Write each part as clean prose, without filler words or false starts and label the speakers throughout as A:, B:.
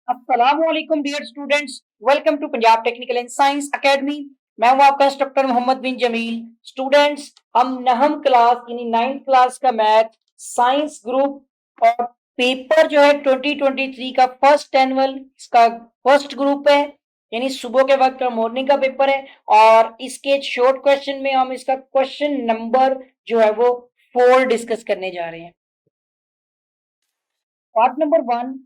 A: अस्सलाम वालेकुम dear students, welcome to Punjab technical and science academy. मैं हूं आपका इंस्ट्रक्टर मोहम्मद बिन जमील। स्टूडेंट्स, हम नहम क्लास यानी 9th क्लास का मैथ साइंस ग्रुप और पेपर जो है 2023 का फर्स्ट एनुअल इसका फर्स्ट ग्रुप है, यानी सुबह के वक्त का मॉर्निंग का पेपर है। और इसके शॉर्ट क्वेश्चन में हम इसका क्वेश्चन नंबर जो है वो 4 डिस्कस करने जा रहे हैं। पार्ट नंबर 1,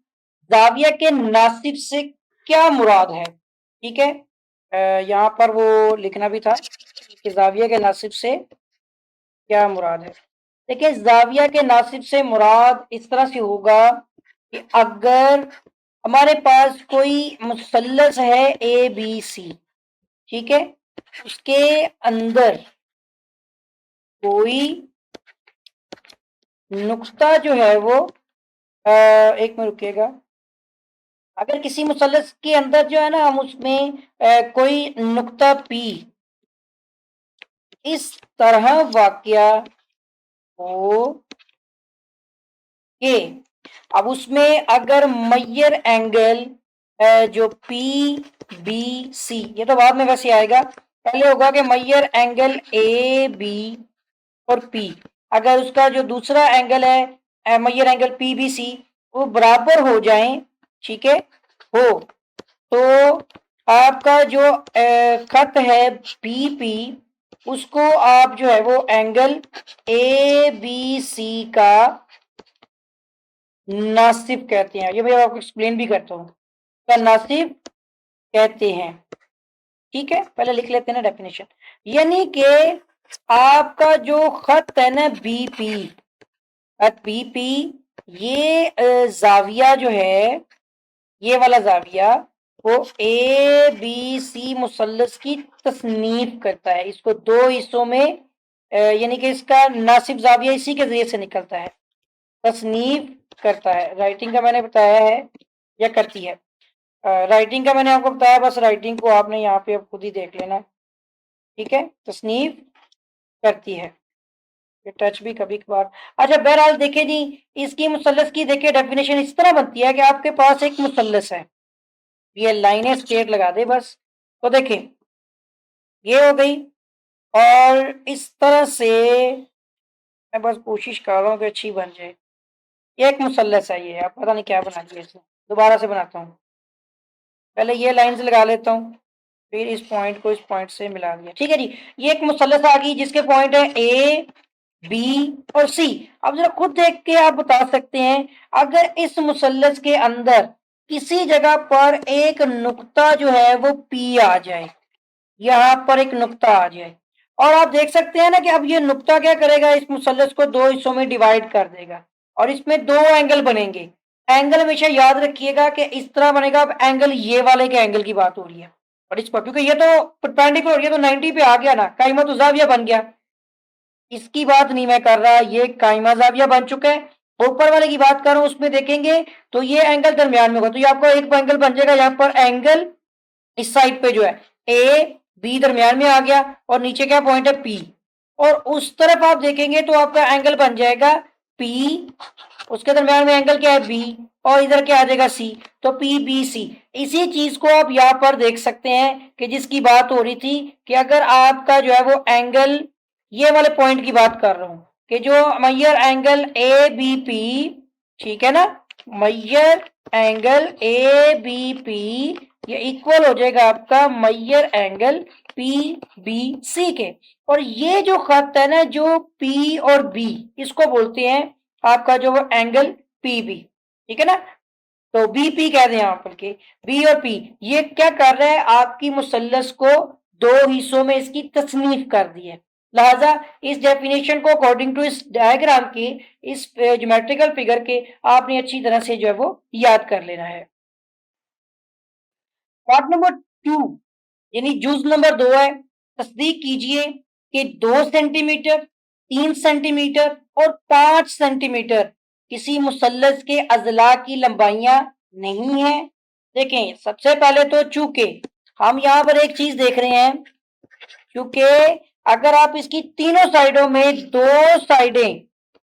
A: जाविया के नासिब से क्या मुराद है। ठीक है, यहाँ पर वो लिखना भी था कि जाविया के नासिब से क्या मुराद है। देखिए, जाविया के नासिब से मुराद इस तरह से होगा कि अगर हमारे पास कोई मुसल्लस है ए बी सी, ठीक है, उसके अंदर कोई नुक्ता जो है वो एक में रुकिएगा। अगर किसी मुसल्लस के अंदर जो है ना, हम उसमें कोई नुक्ता पी इस तरह वाकया हो के, अब उसमें अगर मैयर एंगल जो पी बी सी, ये तो बाद में वैसे आएगा, पहले होगा कि मैयर एंगल ए बी और पी, अगर उसका जो दूसरा एंगल है Maihar angle P B C वो बराबर हो जाए, ठीक है, हो तो आपका जो खत है पी पी, उसको आप जो है वो एंगल ए बी सी का नासिब कहते हैं। ये मैं आपको एक्सप्लेन भी करता हूँ, का नासिब कहते हैं। ठीक है, पहले लिख लेते हैं ना डेफिनेशन। यानी कि आपका जो खत है ना बीपी, बीपी, ये जाविया जो है, ये वाला जाविया वो ए बी सी मुसल्लस की तसनीफ करता है। इसको दो हिस्सों में यानी कि इसका नासिब जाविया इसी के जरिए से निकलता है, तसनीफ करता है। राइटिंग का मैंने बताया है या करती है, राइटिंग का मैंने आपको बताया, बस राइटिंग को आपने यहाँ पे अब खुद ही देख लेना। ठीक है, तसनीफ करती है, ये टच भी कभी कभार। अच्छा, बहरहाल देखे जी, इसकी मुसल्लस की देखिए डेफिनेशन इस तरह बनती है कि आपके पास एक मुसल्लस है, ये लाइनें स्ट्रेट लगा दे बस, तो देखें ये हो गई। और इस तरह से मैं बस कोशिश कर रहा हूँ कि अच्छी बन जाए। ये एक मुसल्लस है, ये आप पता नहीं क्या बना दिया इसने, दोबारा से बनाता हूँ। पहले ये लाइंस लगा लेता हूँ, फिर इस पॉइंट को इस पॉइंट से मिला दिया। ठीक है जी, ये एक मुसल्लस आ गई जिसके पॉइंट है ए बी और सी। अब जरा खुद देख के आप बता सकते हैं, अगर इस मुसल्लस के अंदर किसी जगह पर एक नुक्ता जो है वो पी आ जाए, यहाँ पर एक नुक्ता आ जाए, और आप देख सकते हैं ना कि अब ये नुक्ता क्या करेगा, इस मुसल्लस को दो हिस्सों में डिवाइड कर देगा और इसमें दो एंगल बनेंगे। एंगल हमेशा याद रखिएगा कि इस तरह बनेगा। अब एंगल ये वाले के एंगल की बात हो रही है, और इस पर क्योंकि ये तो परपेंडिकुलर, ये तो 90 पे आ गया ना, कायमा तो जाविया बन गया। इसकी बात नहीं मैं कर रहा, ये कायमा जाविया बन चुका है। ऊपर वाले की बात कर रहा हूं, उसमें देखेंगे तो ये एंगल दरमियान में होगा, तो ये आपको एक एंगल बन जाएगा। यहाँ पर एंगल इस साइड पे जो है ए बी दरमियान में आ गया, और नीचे क्या पॉइंट है पी, और उस तरफ आप देखेंगे तो आपका एंगल बन जाएगा पी, उसके दरमियान में एंगल क्या है बी, और इधर क्या आ जाएगा सी, तो पी बी सी। इसी चीज को आप यहाँ पर देख सकते हैं कि जिसकी बात हो रही थी कि अगर आपका जो है वो एंगल, ये वाले पॉइंट की बात कर रहा हूं कि जो Maihar angle A B P, ठीक है ना, Maihar angle A B P ये इक्वल हो जाएगा आपका Maihar angle P B C के। और ये जो खत है ना, जो पी और बी, इसको बोलते हैं आपका जो एंगल पी बी। ठीक है ना, तो बी पी कह दें यहाँ पर के बी और पी, ये क्या कर रहा है, आपकी मुसल्लस को दो हिस्सों में इसकी तसनीफ कर दी है। लिहाजा इस डेफिनेशन को अकॉर्डिंग टू इस डायग्राम के, इस ज्योमेट्रिकल फिगर के, आपने अच्छी तरह से जो है वो याद कर लेना है। पार्ट नंबर 2 यानी जूज नंबर 2 है, तस्दीक कीजिए कि 2 सेंटीमीटर, 3 सेंटीमीटर और 5 सेंटीमीटर किसी मुसल्लस के अजला की लंबाइयां नहीं है। देखें, सबसे पहले तो चूंकि हम यहाँ पर एक चीज देख रहे हैं, क्योंकि अगर आप इसकी तीनों साइडों में दो साइडें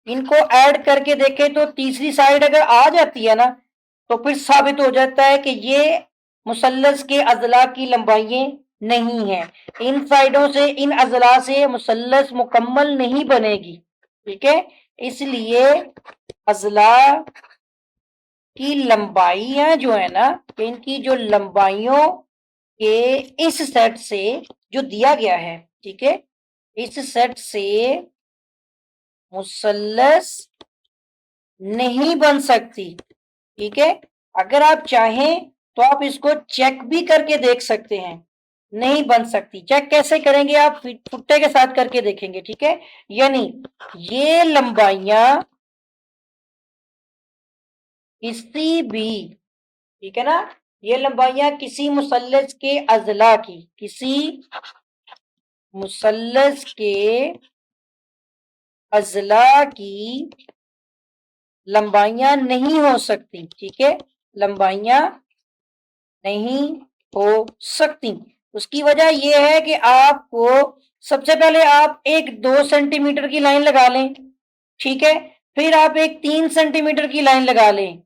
A: इनको ऐड करके देखें तो तीसरी साइड अगर आ जाती है ना, तो फिर साबित हो जाता है कि ये मुसल्लस के अजला की लंबाई नहीं है। इन साइडों से, इन अजला से मुसल्लस मुकम्मल नहीं बनेगी। ठीक है, इसलिए अजला की लंबाइयां जो है ना, इनकी जो लंबाइयों के इस सेट से जो दिया गया है, ठीक है, इस सेट से मुसल्लस नहीं बन सकती। ठीक है, अगर आप चाहें तो आप इसको चेक भी करके देख सकते हैं। नहीं बन सकती। चेक कैसे करेंगे? आप फुट्टे के साथ करके देखेंगे। ठीक है, यानी ये लंबाइयां किसी भी, ठीक है ना, ये लंबाइयां किसी मुसल्लस के अजला की, किसी मुसल्लस के अजला की लंबाइयां नहीं हो सकती। ठीक है, लंबाइयां नहीं हो सकती। उसकी वजह यह है कि आपको सबसे पहले आप एक 2 सेंटीमीटर की लाइन लगा लें। ठीक है, फिर आप एक 3 सेंटीमीटर की लाइन लगा लें।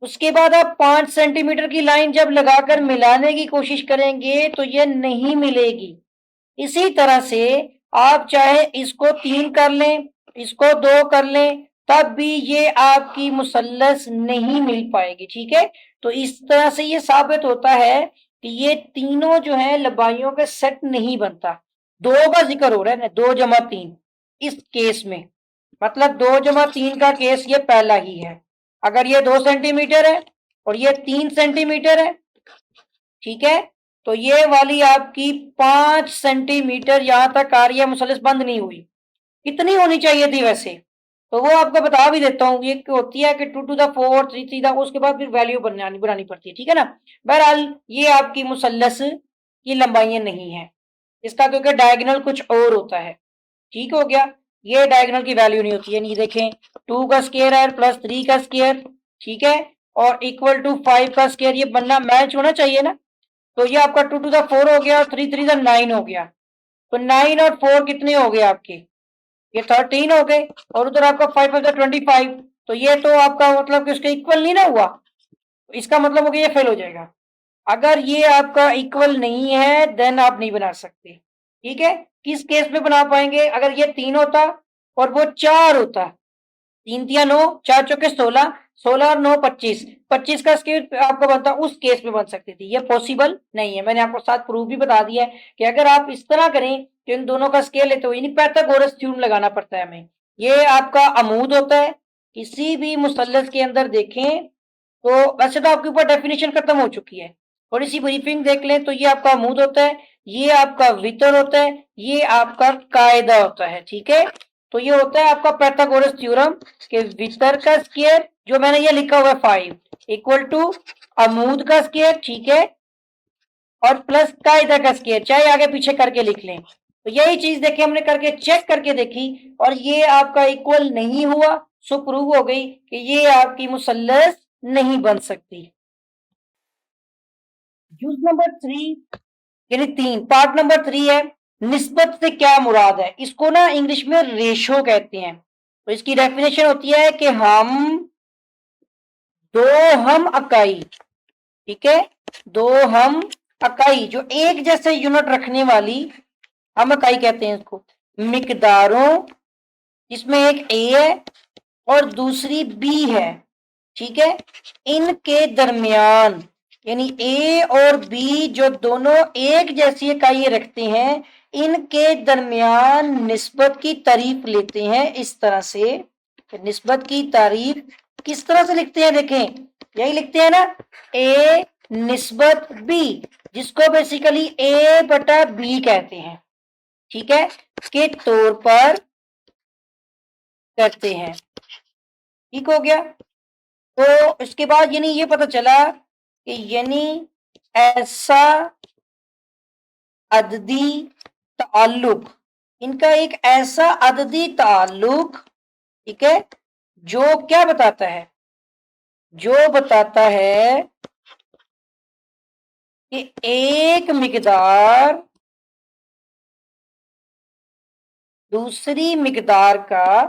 A: उसके बाद आप 5 सेंटीमीटर की लाइन जब लगाकर मिलाने की कोशिश करेंगे तो ये नहीं मिलेगी। इसी तरह से आप चाहे इसको 3 कर लें, इसको 2 कर लें, तब भी ये आपकी मुसल्लस नहीं मिल पाएगी। ठीक है, तो इस तरह से ये साबित होता है कि ये तीनों जो है लंबाइयों का सेट नहीं बनता। 2 का जिक्र हो रहा है ना, 2 जमा 3 इस केस में, मतलब 2 जमा 3 का केस ये पहला ही है। अगर ये 2 सेंटीमीटर है और ये 3 सेंटीमीटर है, ठीक है, तो ये वाली आपकी 5 सेंटीमीटर यहां तक आ रही है, मुसल्लस बंद नहीं हुई। कितनी होनी चाहिए थी वैसे? तो वो आपको बता भी देता हूँ। ये होती है कि 2 to the 4 3 उसके बाद फिर वैल्यू बनानी पड़ती है। ठीक है ना, बहरहाल ये आपकी मुसल्लस की लंबाइयां नहीं है इसका, क्योंकि डायगोनल कुछ और होता है। ठीक हो गया, ये डायगोनल की वैल्यू नहीं होती है। नहीं, देखें, 2 का स्क्वायर है प्लस 3 का स्क्वायर, ठीक है, और इक्वल टू 5 का स्क्वायर, ये बनना मैच होना चाहिए ना। तो ये आपका 2 to the 4 हो गया, 3 3 9 हो गया। तो 9 और 4 कितने हो गए आपके? ये 13 हो गए, और उधर आपका 5 5 25। तो ये तो आपका मतलब कि उसके इक्वल नहीं ना हुआ, तो इसका मतलब हो गया ये फेल हो जाएगा। अगर ये आपका इक्वल नहीं है देन आप नहीं बना सकते। ठीक है, किस केस में बना पाएंगे? अगर ये 3 होता और वो 4 होता। 3 3 9, 4 चौके 16, 16 और 9 25, 25 का स्क्वायर आपका बनता, उस केस में बन सकती थी। ये पॉसिबल नहीं है। मैंने आपको साथ प्रूफ भी बता दिया है कि अगर आप इस तरह करें कि इन दोनों का स्केल लेते हो, यानी पाइथागोरस थ्योरम लगाना पड़ता है हमें। ये आपका अमूद होता है। किसी भी मुसल्लस के अंदर देखें तो वैसे तो आपके ऊपर डेफिनेशन खत्म हो चुकी है, और इसी ब्रीफिंग देख लें तो ये आपका अमूद होता है, ये आपका वितर होता है, ये आपका कायदा होता है। ठीक है, तो ये होता है आपका पाइथागोरस थ्योरम कि वितर का स्क्वायर, जो मैंने ये लिखा हुआ है 5, इक्वल टू अमूद का स्क्वायर, ठीक है, और प्लस कायदा का स्क्वायर, चाहे आगे पीछे करके लिख लें। तो यही चीज देखिए, हमने करके चेक करके देखी और ये आपका इक्वल नहीं हुआ, सो प्रूव हो गई कि ये आपकी मुसल्लस नहीं बन सकती। यूज नंबर 3, यानी 3, पार्ट नंबर 3 है निस्बत से क्या मुराद है। इसको ना इंग्लिश में रेशो कहते हैं। तो इसकी डेफिनेशन होती है कि दो हम अकाई, ठीक है, दो हम अकाई जो एक जैसे यूनिट रखने वाली, हम इकाई कहते हैं इसको, मिकदारों, इसमें एक ए है और दूसरी बी है, ठीक है, इनके दरमियान, यानी ए और बी जो दोनों एक जैसी इकाई रखते हैं, इनके दरमियान निस्बत की तारीफ लेते हैं इस तरह से। निस्बत की तारीफ किस तरह से लिखते हैं? देखें, यही लिखते हैं ना, ए निस्बत बी, जिसको बेसिकली ए बटा बी कहते हैं, ठीक है, के तौर पर करते हैं। ठीक हो गया। तो इसके बाद यानी ये पता चला कि यानी ऐसा अददी ताल्लुक, इनका एक ऐसा अददी ताल्लुक, ठीक है, जो क्या बताता है? जो बताता है कि एक मिकदार दूसरी मिकदार का,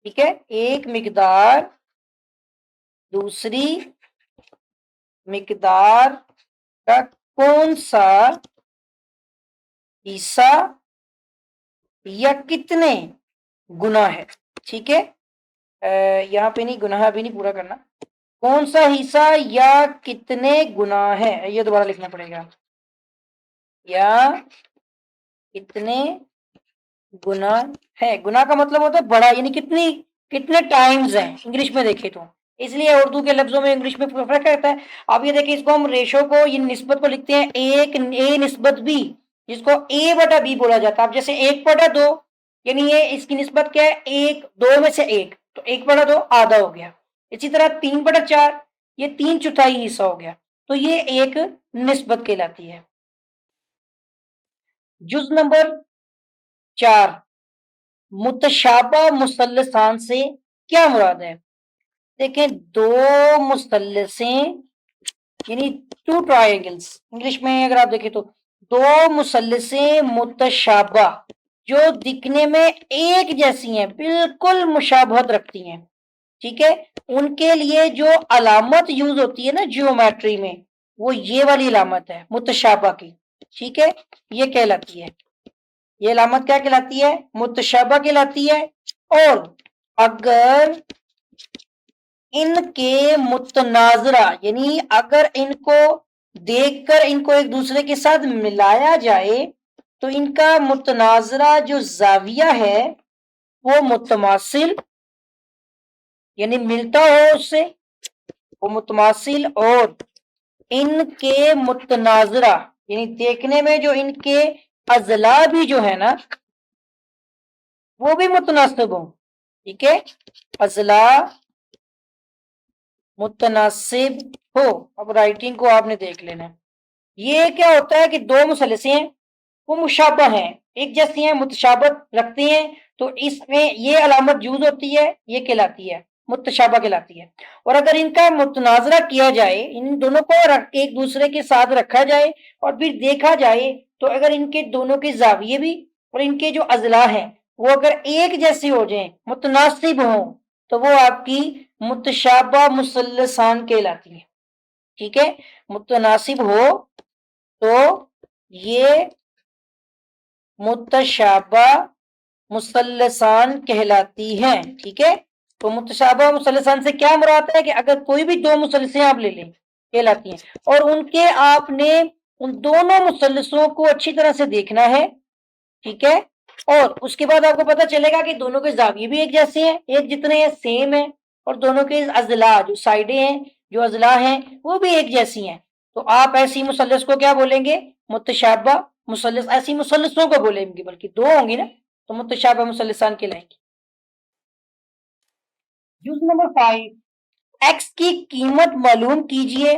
A: ठीक है, एक मिकदार दूसरी मिकदार का कौन सा हिस्सा या कितने गुना है। ठीक है, यहाँ पे नहीं, गुनाह भी नहीं पूरा करना, कौन सा हिस्सा या कितने गुना है, ये दोबारा लिखना पड़ेगा, या कितने गुना है। गुना का मतलब होता है बड़ा, यानी कितनी, कितने टाइम्स है इंग्लिश में देखे तो, इसलिए उर्दू के लफ्जों में इंग्लिश में फर्क रहता है। अब ये देखिए, इसको हम रेशो को, ये निस्बत को लिखते हैं एक ए निस्बत बी, जिसको ए बटा बी बोला जाता है। अब जैसे एक बटा दो, यानी ये इसकी निस्बत क्या है, एक, दो में से एक, तो एक बटा दो आधा हो गया। इसी तरह 3/4, ये 3/4 हिस्सा हो गया, तो ये एक निस्बत कहलाती है। जुज नंबर 4, मुतशाबा मुसल्लसान से क्या मुराद है। देखें, दो मुसल्लसें, यानी टू ट्रायंगल्स, इंग्लिश में अगर आप देखें तो दो मुसल्लसें मुतशाबा, जो दिखने में एक जैसी हैं, बिल्कुल मुशाबहत रखती हैं, ठीक है, उनके लिए जो अलामत यूज होती है ना जियोमेट्री में, वो ये वाली अलामत है मुतशाबा की। ठीक है, ये कहलाती है, ये अलामत क्या कहलाती है, मुतशाबा कहलाती है। और अगर इनके मुतनाजरा, यानी अगर इनको देखकर इनको एक दूसरे के साथ मिलाया जाए, तो इनका मुतनाजरा जो जाविया है वो मुतमासिल, यानी मिलता हो उससे, वो मुतमासिल, और इनके मुतनाजरा, यानी देखने में जो इनके अजला भी जो है ना, वो भी मुतनासिब हो। ठीक है, अजला मुतनासिब हो। अब राइटिंग को आपने देख लेना है। ये क्या होता है कि दो मुसल्लसें हैं, वो मुशाबह हैं, एक जैसी हैं, मुतशाबत रखती हैं, तो इसमें ये अलामत यूज होती है, ये कहलाती है मुतशाबा कहलाती है। और अगर इनका मुतनाजरा किया जाए, इन दोनों को एक दूसरे के साथ रखा जाए और फिर देखा जाए, तो अगर इनके दोनों के जाविये भी और इनके जो अजला हैं वो अगर एक जैसे हो जाए, मुतनासिब हो, तो वो आपकी मुतशाबा मुसल्लसान कहलाती है। ठीक है, मुतनासिब हो तो ये मुतशाबा मुसल्लसान कहलाती हैं। ठीक है, तो मुतशाबा मुसल्लसान से क्या मुराद है कि अगर कोई भी दो मुसल्लसें आप ले लें, कहलाती हैं, और उनके आपने उन दोनों मुसल्लसों को अच्छी तरह से देखना है। ठीक है, और उसके बाद आपको पता चलेगा कि दोनों के जाविये भी एक जैसे हैं, एक जितने हैं, सेम है, और दोनों के अजला जो साइडें हैं, जो अजला हैं, वो भी एक जैसी हैं। तो आप ऐसी मुसल्लस को क्या बोलेंगे, मुतशाबा मुसल्लस। ऐसी मुसल्लसों को बोलेंगे, बल्कि दो होंगी ना, तो मुतशाबा मुसल्लसान कहलाएंगी। यूज नंबर 5, एक्स की कीमत मालूम कीजिए।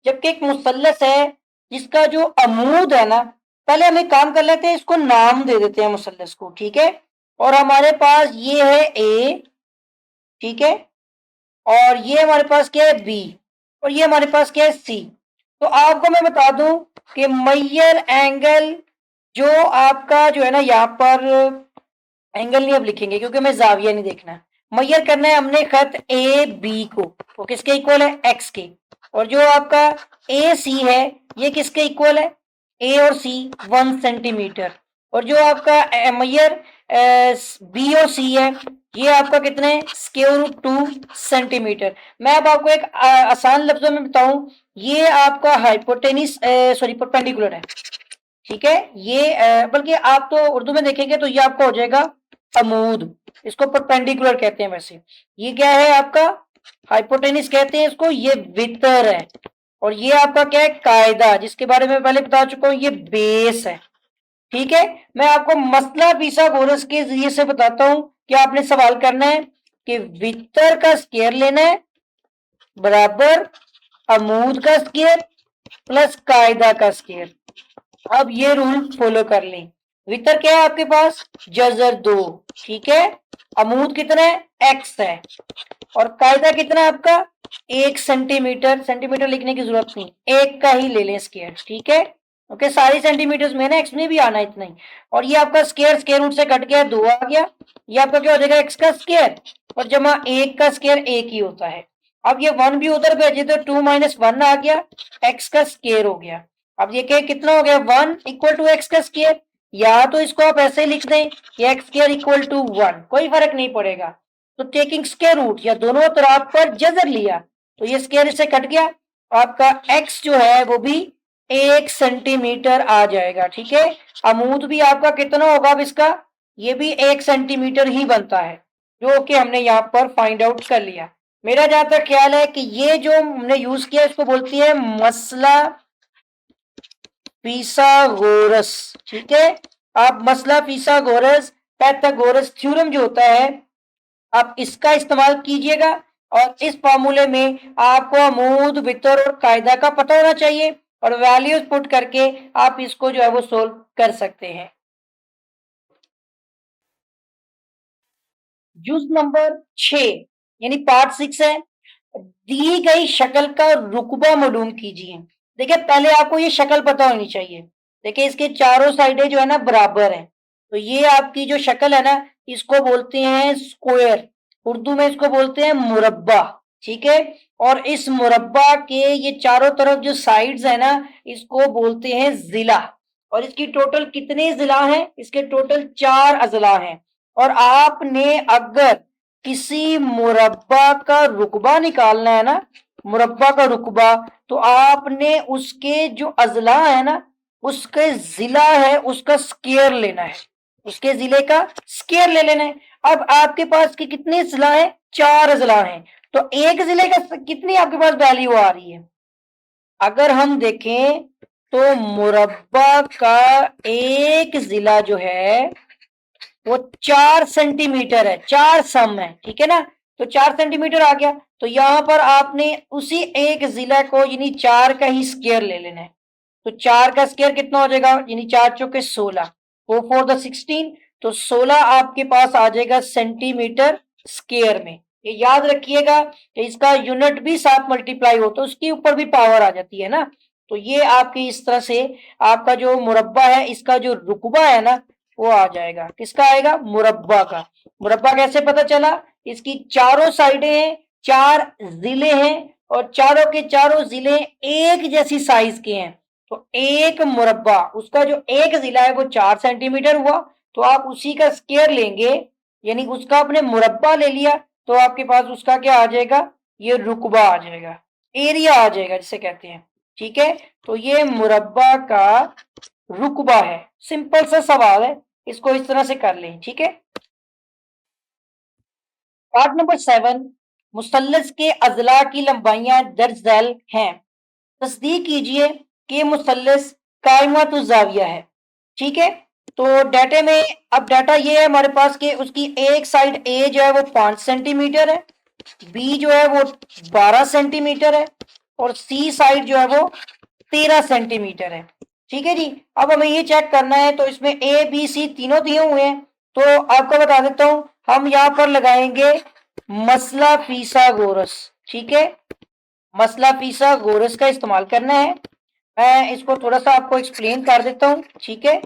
A: जबकि एक मुसल्लस है जिसका जो अमूद है ना, पहले हम एक काम कर लेते हैं, इसको नाम दे देते हैं मुसल्लस को। ठीक है, और हमारे पास ये है ए, ठीक है, और ये हमारे पास क्या है बी, और ये हमारे पास क्या है सी। तो आपको मैं बता दूं कि मैयर एंगल जो आपका जो है ना, यहाँ पर एंगल नहीं अब लिखेंगे क्योंकि हमें जाविया नहीं देखना, मैयर करना है हमने खत ए बी को, वो किसके इक्वल है, एक्स के। और जो आपका ए सी है, ये किसके इक्वल है, ए और सी 1 सेंटीमीटर। और जो आपका मैयर बी और सी है, ये आपका कितने, √2 सेंटीमीटर। मैं अब आपको एक आसान लफ्जों में बताऊं, ये आपका हाइपोटेनिस सॉरी परपेंडिकुलर है। ठीक है, ये बल्कि आप तो उर्दू में देखेंगे तो ये आपका हो जाएगा अमूद, इसको परपेंडिकुलर कहते हैं। वैसे ये क्या है आपका, हाइपोटेनिस कहते हैं इसको, ये वितर है। और ये आपका क्या है, कायदा, जिसके बारे में पहले बता चुका हूं, ये बेस है। ठीक है, मैं आपको मसला फिसागोरस के जरिए से बताता हूं कि आपने सवाल करना है कि वितर का स्क्वायर लेना है बराबर अमूद का स्क्वायर प्लस कायदा का स्क्वायर। अब ये रूल फॉलो कर लें। वितर क्या है आपके पास, जजर 2, ठीक है, अमूद कितना है, एक्स है, और कायदा कितना है आपका 1 सेंटीमीटर। सेंटीमीटर लिखने की जरूरत नहीं, एक का ही ले लें स्क्वायर। ठीक है, ओके, सारी सेंटीमीटर में ना एक्स में भी आना इतना ही। और ये आपका स्क्वायर स्क्वायर रूट से कट गया, 2 आ गया, ये आपका क्या हो जाएगा, एक्स का स्क्वायर, और जमा एक का स्क्वायर एक ही होता है। अब ये 1 भी उधर भेजे तो 2 माइनस 1 आ गया, एक्स का स्केयर हो गया। अब ये क्या कितना हो गया, 1 इक्वल टू एक्स का स्केयर। या तो इसको आप ऐसे लिख दें कि एक्स स्केयर इक्वल टू 1, कोई फर्क नहीं पड़ेगा। तो टेकिंग स्केयर रूट या दोनों तरफ पर जजर लिया तो ये स्केयर इससे कट गया, आपका एक्स जो है वो भी 1 सेंटीमीटर आ जाएगा। ठीक है, अमूद भी आपका कितना होगा अब इसका, ये भी 1 सेंटीमीटर ही बनता है, जो कि हमने यहाँ पर फाइंड आउट कर लिया। मेरा जहां तक ख्याल है कि ये जो हमने यूज किया इसको बोलती है मसला पिथागोरस। ठीक है, आप मसला पिथागोरस पाइथागोरस थ्योरम जो होता है आप इसका इस्तेमाल कीजिएगा, और इस फॉर्मूले में आपको अमूद वितर और कायदा का पता होना चाहिए, और वैल्यूज पुट करके आप इसको जो है वो सोल्व कर सकते हैं। जुज नंबर 6 यानी पार्ट 6 है, दी गई शक्ल का रुकबा मालूम कीजिए। देखिए पहले आपको ये शक्ल पता होनी चाहिए। देखिए इसके चारों साइडें जो है ना बराबर हैं, तो ये आपकी जो शक्ल है ना इसको बोलते हैं स्क्वायर, उर्दू में इसको बोलते हैं मुरब्बा। ठीक है, और इस मुरब्बा के ये चारों तरफ जो साइड्स है ना इसको बोलते हैं जिला। और इसकी टोटल कितने जिला हैं, इसके टोटल 4 अजला हैं। और आपने अगर किसी मुरब्बा का रुकबा निकालना है ना, मुरब्बा का रुकबा, तो आपने उसके जो अजला है ना उसके जिला है उसका स्केयर लेना है, उसके जिले का स्केयर ले लेना है। अब आपके पास की कितने जिला है, 4 अजला हैं, तो एक जिले का कितनी आपके पास वैल्यू आ रही है। अगर हम देखें तो मुरब्बा का एक जिला जो है वो 4 सेंटीमीटर है, 4 सम है। ठीक है ना, तो 4 सेंटीमीटर आ गया, तो यहां पर आपने उसी एक जिला को यानी 4 का ही स्केयर ले लेना है। तो 4 का स्केयर कितना हो जाएगा, यानी 4 चौके 16, 4 4 द 16, तो 16 आपके पास आ जाएगा सेंटीमीटर स्केयर में। ये याद रखिएगा कि इसका यूनिट भी साथ मल्टीप्लाई हो तो उसके ऊपर भी पावर आ जाती है ना। तो ये आपकी इस तरह से आपका जो मुरब्बा है इसका जो रुकबा है ना वो आ जाएगा, किसका आएगा, मुरब्बा का। मुरब्बा कैसे पता चला, इसकी चारों साइडें हैं, 4 जिले हैं, और चारों के चारों जिले एक जैसी साइज के हैं, तो एक मुरब्बा उसका जो एक जिला है वो 4 सेंटीमीटर हुआ, तो आप उसी का स्केयर लेंगे, यानी उसका आपने मुरब्बा ले लिया, तो आपके पास उसका क्या आ जाएगा, ये रुकबा आ जाएगा, एरिया आ जाएगा जिसे कहते हैं। ठीक है, तो ये मुरब्बा का रुकबा है। सिंपल सा सवाल है, इसको इस तरह से कर लें। ठीक है, पार्ट नंबर 7, मुसल्लस के अजला की लंबाइयां दर्ज झैल हैं, तस्दीक कीजिए कि मुसल्लस कायमत जाविया है। ठीक है, तो डाटे में अब डाटा ये है हमारे पास कि उसकी एक साइड ए जो है वो 5 सेंटीमीटर है, बी जो है वो 12 सेंटीमीटर है, और सी साइड जो है वो 13 सेंटीमीटर है। ठीक है जी, अब हमें ये चेक करना है, तो इसमें ए बी सी तीनों दिए हुए हैं, तो आपको बता देता हूं हम यहाँ पर लगाएंगे मसला फिसागोरस। ठीक है, मसला फिसागोरस का इस्तेमाल करना है। मैं इसको थोड़ा सा आपको एक्सप्लेन कर देता हूँ। ठीक है,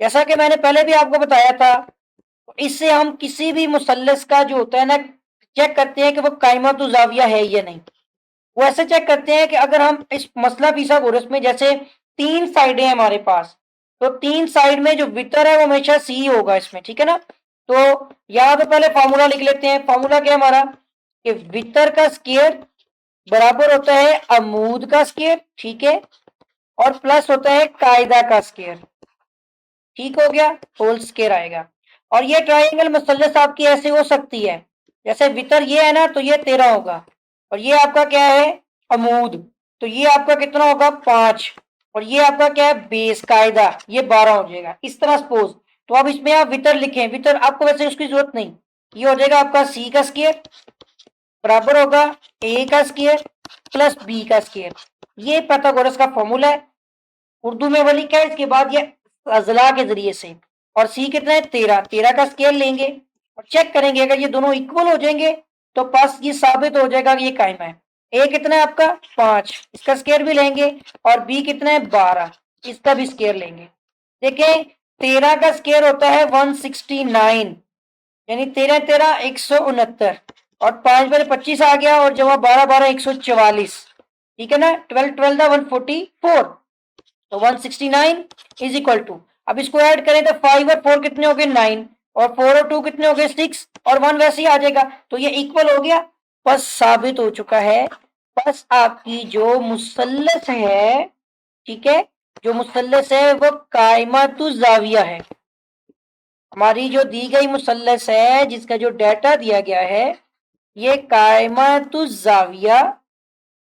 A: जैसा कि मैंने पहले भी आपको बताया था, इससे हम किसी भी मुसल्लस का जो होता है ना चेक करते हैं कि वो कायमत जाविया है या नहीं। वो ऐसे चेक करते हैं कि अगर हम इस मसला फिसागोरस में जैसे 3 साइडें हैं हमारे पास, तो 3 साइड में जो वितर है वो हमेशा सी होगा इसमें। ठीक है ना, तो यहाँ पे पहले फॉर्मूला लिख लेते हैं। फॉर्मूला क्या है हमारा, कि वितर का स्केयर बराबर होता है अमूद का स्केयर। ठीक है, और प्लस होता है कायदा का स्केयर। ठीक हो गया, होल स्केयर आएगा। और ये ट्राइंगल मुसल्लस आपकी ऐसे हो सकती है, जैसे वितर ये है ना तो ये 13 होगा, और ये आपका क्या है अमूद, तो ये आपका कितना होगा 5, और ये आपका क्या है बेस कायदा, ये 12 हो जाएगा इस तरह सपोज। तो अब इसमें आप वितर लिखें, वितर आपको वैसे उसकी जरूरत नहीं, ये हो जाएगा आपका सी का स्केयर बराबर होगा ए का स्केयर प्लस बी का स्केयर। ये पाइथागोरस का फॉर्मूला है, उर्दू में वो लिखा है, इसके बाद ये अजला के जरिए से। और सी कितना है 13, 13 का स्केल लेंगे और चेक करेंगे, अगर ये दोनों इक्वल हो जाएंगे तो बस ये साबित हो जाएगा कि ये कायम है। ए कितना है आपका 5, इसका स्केयर भी लेंगे, और बी कितना है 12, इसका भी स्केयर लेंगे। देखें 13 का स्केयर होता है 169, यानी 13 13 169, और 5 बार 25 आ गया, और जवाब 12 12 144, ठीक है ना। 12 12 था 144, तो 169 इज इक्वल टू, अब इसको ऐड करें तो 5 और 4 कितने हो गए 9, और 4 और 2 कितने हो गए 6, और 1 वैसे ही आ जाएगा, तो ये इक्वल हो गया। बस साबित हो चुका है। बस आपकी जो मुसल्लस है, ठीक है, जो मुसल्लस है वो कायमातु जाविया है। हमारी जो दी गई मुसल्लस है, जिसका जो डाटा दिया गया है, ये कायमातु जाविया,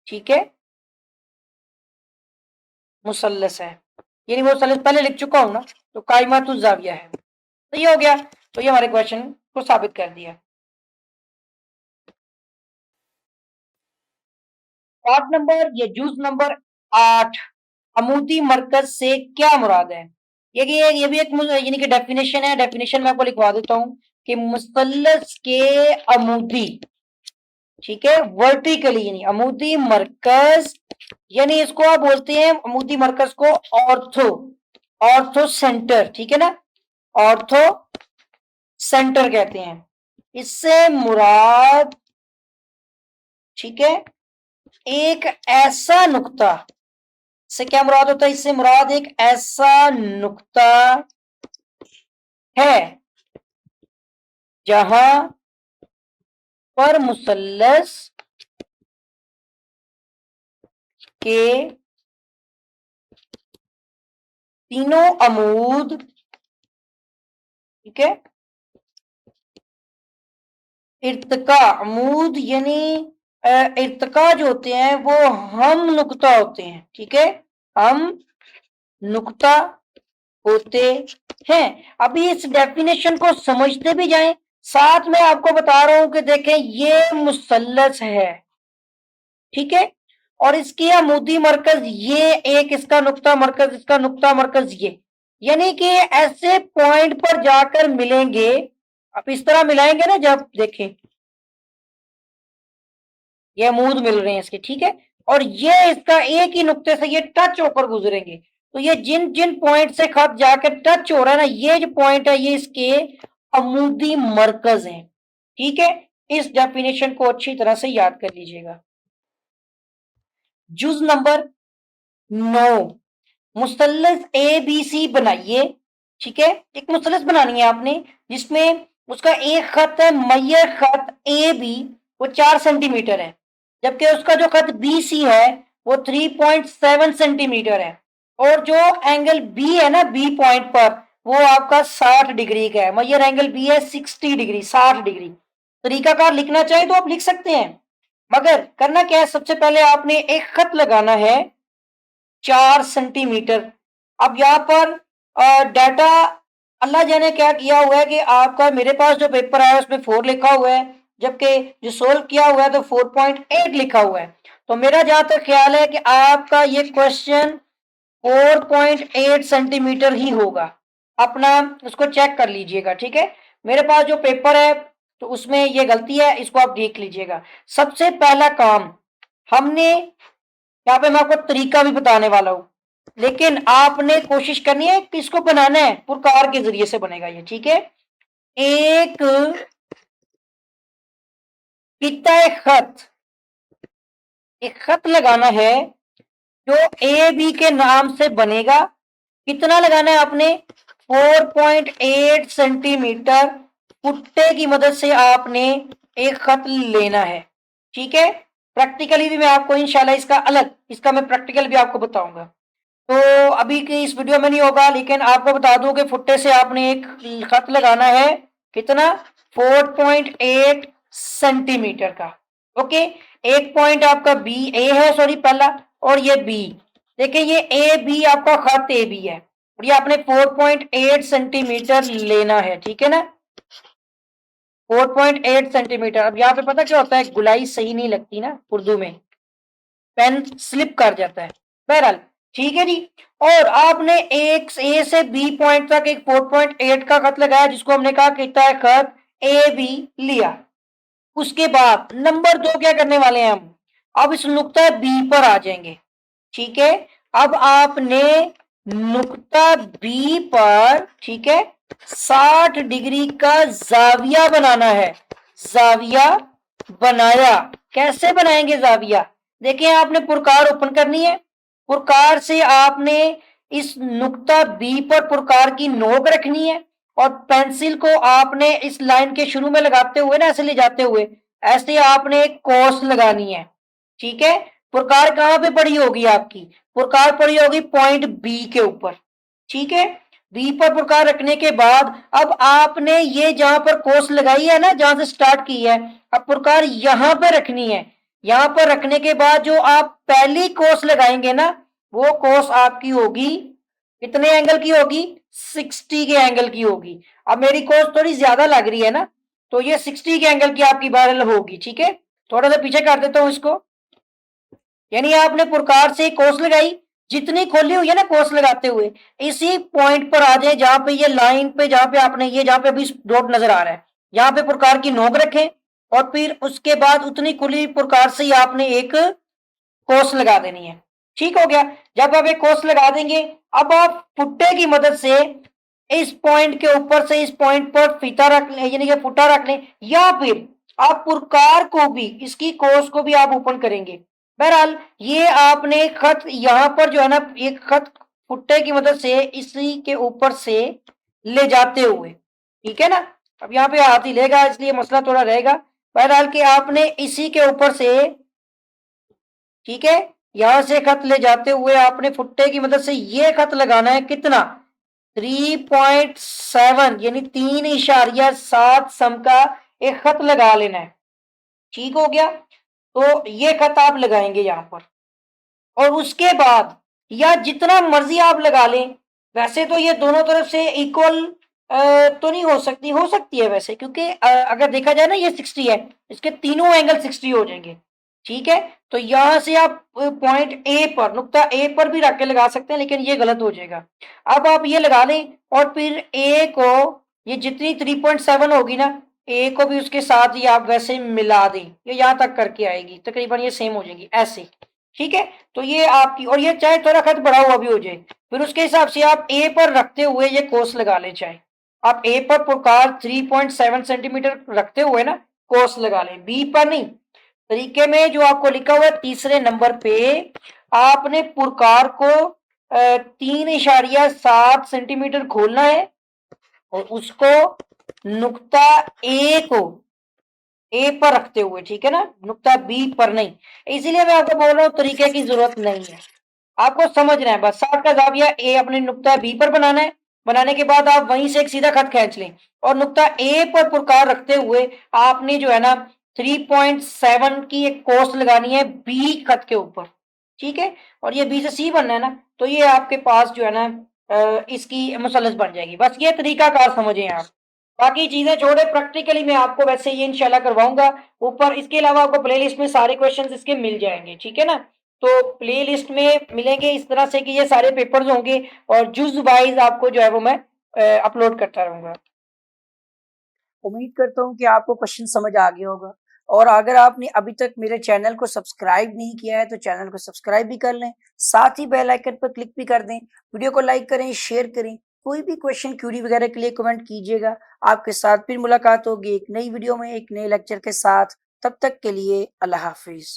A: ठीक है, मुसल्लस है। यानी वो मुसल्लस पहले लिख चुका हूं ना, तो कायमातु जाविया है। तो ये हो गया, तो ये हमारे क्वेश्चन को साबित कर दिया। पार्ट नंबर, ये जूज नंबर 8, अमूदी मरकज से क्या मुराद है। ये भी एक यानी कि डेफिनेशन है। डेफिनेशन मैं आपको लिखवा देता हूं कि मुसल्लस के अमूदी, ठीक है, वर्टिकली यानी अमूदी मरकज, यानी इसको आप बोलते हैं अमूदी मरकज को ऑर्थो, ऑर्थो सेंटर, ठीक है ना, ऑर्थो सेंटर कहते हैं। इससे मुराद, ठीक है, एक ऐसा नुक्ता, से क्या मुराद होता है, इससे मुराद एक ऐसा नुक्ता है जहां पर मुसल्लस के तीनों अमूद, ठीक है, इर्तका, अमूद यानी इर्तका जो होते हैं वो हम नुक्ता होते हैं, ठीक है, हम नुक्ता होते हैं। अभी इस डेफिनेशन को समझते भी जाएं, साथ में आपको बता रहा हूं कि देखें ये मुसल्लस है, ठीक है, और इसकी अमूदी मरकज ये एक, इसका नुक्ता मरकज, इसका नुक्ता मरकज ये, यानी कि ऐसे पॉइंट पर जाकर मिलेंगे। आप इस तरह मिलाएंगे ना, जब देखें ये अमूद मिल रहे हैं इसके, ठीक है, और ये इसका एक ही नुक्ते से ये टच होकर गुजरेंगे, तो ये जिन जिन पॉइंट से खत जाकर टच हो रहा है ना, ये जो पॉइंट है ये इसके अमूदी मरकज हैं, ठीक है। इस डेफिनेशन को अच्छी तरह से याद कर लीजिएगा। जुज नंबर 9, मुसल्लस ए बी सी बनाइए, ठीक है, एक मुसल्लस बनानी है आपने जिसमें उसका एक खत है मैयर खत ए बी, वो 4 सेंटीमीटर है, जबकि उसका जो खत बी सी है वो 3.7 सेंटीमीटर है, और जो एंगल बी है ना, बी पॉइंट पर, वो आपका 60 डिग्री का है। मैयर एंगल बी है 60 डिग्री, 60 डिग्री। तरीकाकार लिखना चाहे तो आप लिख सकते हैं, मगर करना क्या है, सबसे पहले आपने एक खत लगाना है 4 सेंटीमीटर। अब यहाँ पर डाटा अल्लाह जाने क्या किया हुआ है कि आपका, मेरे पास जो पेपर आया उसमें 4 लिखा हुआ है, जबकि जो सोल्व किया हुआ है तो 4.8 लिखा हुआ है। तो मेरा जहां तक ख्याल है कि आपका ये क्वेश्चन 4.8 सेंटीमीटर ही होगा। अपना उसको चेक कर लीजिएगा, ठीक है। मेरे पास जो पेपर है तो उसमें ये गलती है, इसको आप देख लीजिएगा। सबसे पहला काम हमने, यहाँ पे मैं आपको तरीका भी बताने वाला हूं, लेकिन आपने कोशिश करनी है कि इसको बनाना है पुरकार के जरिए से बनेगा ये, ठीक है। एक किताए खत, एक खत लगाना है जो ए बी के नाम से बनेगा। कितना लगाना है आपने, 4.8 सेंटीमीटर पुट्टे की मदद से आपने एक खत लेना है, ठीक है। प्रैक्टिकली भी मैं आपको इंशाल्लाह इसका अलग, इसका मैं प्रैक्टिकल भी आपको बताऊंगा, तो अभी की इस वीडियो में नहीं होगा, लेकिन आपको बता दूं कि फुट्टे से आपने एक खत लगाना है, कितना, 4.8 सेंटीमीटर का, ओके। एक पॉइंट आपका बी ए है, सॉरी पहला, और ये बी, देखिए ये ए बी आपका खत ए बी है, और ये आपने 4.8 सेंटीमीटर लेना है, ठीक है ना, 4.8 सेंटीमीटर। अब यहाँ पे पता क्या होता है, गुलाई सही नहीं लगती ना उर्दू में, पेन स्लिप कर जाता है, बहरहाल, ठीक है जी। और आपने एक ए से बी पॉइंट तक एक 4.8 का खत लगाया, जिसको हमने कहा कितना है खत ए बी लिया। उसके बाद नंबर 2 क्या करने वाले हैं हम, अब इस नुक्ता बी पर आ जाएंगे, ठीक है। अब आपने नुक्ता बी पर, ठीक है, 60 डिग्री का जाविया बनाना है, जाविया बनाया। कैसे बनाएंगे जाविया? देखिए आपने पुरकार ओपन करनी है, पुरकार से आपने इस नुक्ता बी पर पुरकार की नोक रखनी है और पेंसिल को आपने इस लाइन के शुरू में लगाते हुए ना, ऐसे ले जाते हुए ऐसे आपने एक कोस लगानी है। ठीक है, पुरकार कहां पे पड़ी होगी आपकी? पुरकार पड़ी होगी पॉइंट बी के ऊपर। ठीक है, बी पर पुरकार रखने के बाद अब आपने ये जहां पर कोस लगाई है ना, जहां से स्टार्ट की है, अब पुरकार यहां पे रखनी है। यहां पर रखने के बाद जो आप पहली कोस लगाएंगे ना, वो कोस आपकी होगी कितने एंगल की होगी? 60 के एंगल की होगी। अब मेरी कोस थोड़ी ज्यादा लग रही है ना, तो ये 60 के एंगल की आपकी बैरल होगी। ठीक है, थोड़ा सा पीछे कर देता हूं इसको। यानी आपने पुरकार से कोस लगाई, जितनी खोली हुई है ना कोस लगाते हुए, इसी पॉइंट पर आ जाए जहां पे ये लाइन पे, जहां पे आपने ये, जहां पे अभी डॉट नजर आ रहा है, यहाँ पे पुरकार की नोक रखें और फिर उसके बाद उतनी खुली पुरकार से ही आपने एक कोस लगा देनी है। ठीक हो गया? जब आप एक कोस लगा देंगे, अब आप फुट्टे की मदद से इस पॉइंट के ऊपर से इस पॉइंट पर फीता रख लें, यानी कि फुट्टा रख लें, या फिर आप पुरकार को भी, इसकी कोस को भी आप ओपन करेंगे। बहरहाल ये आपने खत यहां पर जो है ना, एक खत फुट्टे की मदद से इसी के ऊपर से ले जाते हुए, ठीक है ना, अब यहाँ पे हाथ ही लेगा इसलिए मसला थोड़ा रहेगा। बहरहाल कि आपने इसी के ऊपर से, ठीक है, यहां से खत ले जाते हुए आपने फुट्टे की मदद से ये खत लगाना है। कितना? 3.7 यानी 3.7 सम का एक खत लगा लेना है। ठीक हो गया? तो ये खत आप लगाएंगे यहां पर, और उसके बाद या जितना मर्जी आप लगा लें। वैसे तो ये दोनों तरफ से इक्वल तो नहीं हो सकती, हो सकती है वैसे, क्योंकि अगर देखा जाए ना ये 60 है, इसके तीनों एंगल 60 हो जाएंगे। ठीक है, तो यहां से आप पॉइंट ए पर, नुक्ता ए पर भी रख के लगा सकते हैं, लेकिन ये गलत हो जाएगा। अब आप ये लगा लें और फिर ए को, ये जितनी 3.7 होगी ना, ए को भी उसके साथ ही आप वैसे मिला दें, ये यहां तक करके आएगी, तकरीबन ये सेम हो जाएगी ऐसे। ठीक है, तो ये आपकी, और ये चाहे थोड़ा खत बढ़ा हुआ भी हो जाए, फिर उसके हिसाब से आप ए पर रखते हुए ये कोस लगा लें। चाहे आप ए पर पुरकार 3.7 सेंटीमीटर रखते हुए ना कोस लगा लें, बी पर नहीं। तरीके में जो आपको लिखा हुआ है तीसरे नंबर पे, आपने पुरकार को 3.7 सेंटीमीटर खोलना है और उसको नुक्ता ए को ए पर रखते हुए, ठीक है ना, नुक्ता बी पर नहीं। इसीलिए मैं आपको बोल रहा हूँ तरीके की जरूरत नहीं है, आपको समझना है बस। 60 का जाविया ए अपने नुक्ता बी पर बनाना है, बनाने के बाद आप वहीं से एक सीधा खत खींच लें और नुक्ता ए पर पुरकार रखते हुए आपने जो है ना 3.7 की एक कोस लगानी है बी खत के ऊपर। ठीक है, और ये बी से सी बनना है ना, तो ये आपके पास जो है ना इसकी मुसलस बन जाएगी। बस ये तरीका कार समझें आप, बाकी चीजें छोड़े, प्रैक्टिकली मैं आपको वैसे ये इंशाल्लाह करवाऊंगा ऊपर। इसके अलावा आपको प्लेलिस्ट में सारे क्वेश्चंस इसके मिल जाएंगे। ठीक है ना, तो प्लेलिस्ट में मिलेंगे इस तरह से कि ये सारे पेपर्स होंगे और जुज वाइज आपको जो है वो मैं अपलोड करता रहूंगा। उम्मीद करता हूँ कि आपको क्वेश्चन समझ आ गया होगा, और अगर आपने अभी तक मेरे चैनल को सब्सक्राइब नहीं किया है तो चैनल को सब्सक्राइब भी कर लें, साथ ही बेल आइकन पर क्लिक भी कर दें, वीडियो को लाइक करें, शेयर करें। कोई भी क्वेश्चन क्यूरी वगैरह के लिए कमेंट कीजिएगा। आपके साथ फिर मुलाकात होगी एक नई वीडियो में एक नए लेक्चर के साथ। तब तक के लिए अल्लाह हाफिज।